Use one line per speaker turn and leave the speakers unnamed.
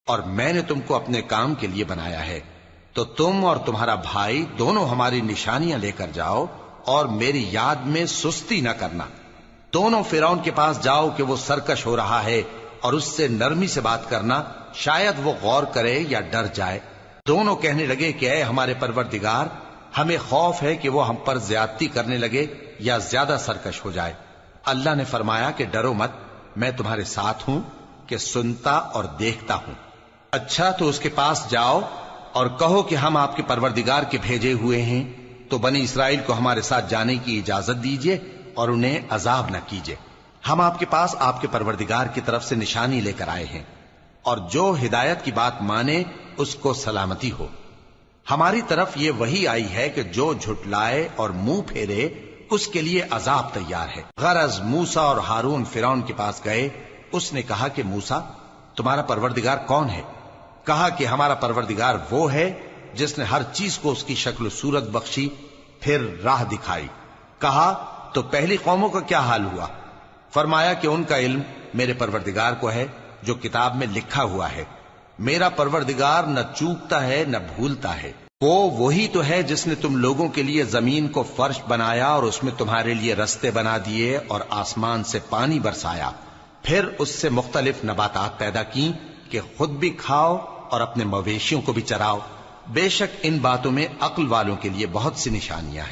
اور میں نے تم کو اپنے کام کے لیے بنایا ہے، تو تم اور تمہارا بھائی دونوں ہماری نشانیاں لے کر جاؤ اور میری یاد میں سستی نہ کرنا۔ دونوں فرعون کے پاس جاؤ کہ وہ سرکش ہو رہا ہے، اور اس سے نرمی سے بات کرنا، شاید وہ غور کرے یا ڈر جائے۔ دونوں کہنے لگے کہ اے ہمارے پروردگار، ہمیں خوف ہے کہ وہ ہم پر زیادتی کرنے لگے یا زیادہ سرکش ہو جائے۔ اللہ نے فرمایا کہ ڈرو مت، میں تمہارے ساتھ ہوں کہ سنتا اور دیکھتا ہوں۔ اچھا تو اس کے پاس جاؤ اور کہو کہ ہم آپ کے پروردگار کے بھیجے ہوئے ہیں، تو بنی اسرائیل کو ہمارے ساتھ جانے کی اجازت دیجیے اور انہیں عذاب نہ کیجیے۔ ہم آپ کے پاس آپ کے پروردگار کی طرف سے نشانی لے کر آئے ہیں، اور جو ہدایت کی بات مانے اس کو سلامتی ہو۔ ہماری طرف یہ وحی آئی ہے کہ جو جھٹلائے اور منہ پھیرے اس کے لیے عذاب تیار ہے۔ غرض موسیٰ اور ہارون فرعون کے پاس گئے، اس نے کہا کہ موسیٰ، تمہارا پروردگار کون ہے؟ کہا کہ ہمارا پروردگار وہ ہے جس نے ہر چیز کو اس کی شکل و صورت بخشی، پھر راہ دکھائی۔ کہا تو پہلی قوموں کا کیا حال ہوا؟ فرمایا کہ ان کا علم میرے پروردگار کو ہے جو کتاب میں لکھا ہوا ہے۔ میرا پروردگار نہ چوکتا ہے نہ بھولتا ہے۔ وہ وہی تو ہے جس نے تم لوگوں کے لیے زمین کو فرش بنایا اور اس میں تمہارے لیے رستے بنا دیے اور آسمان سے پانی برسایا، پھر اس سے مختلف نباتات پیدا کی کہ خود بھی کھاؤ اور اپنے مویشیوں کو بھی چراؤ۔ بے شک ان باتوں میں عقل والوں کے لیے بہت سی نشانیاں ہیں۔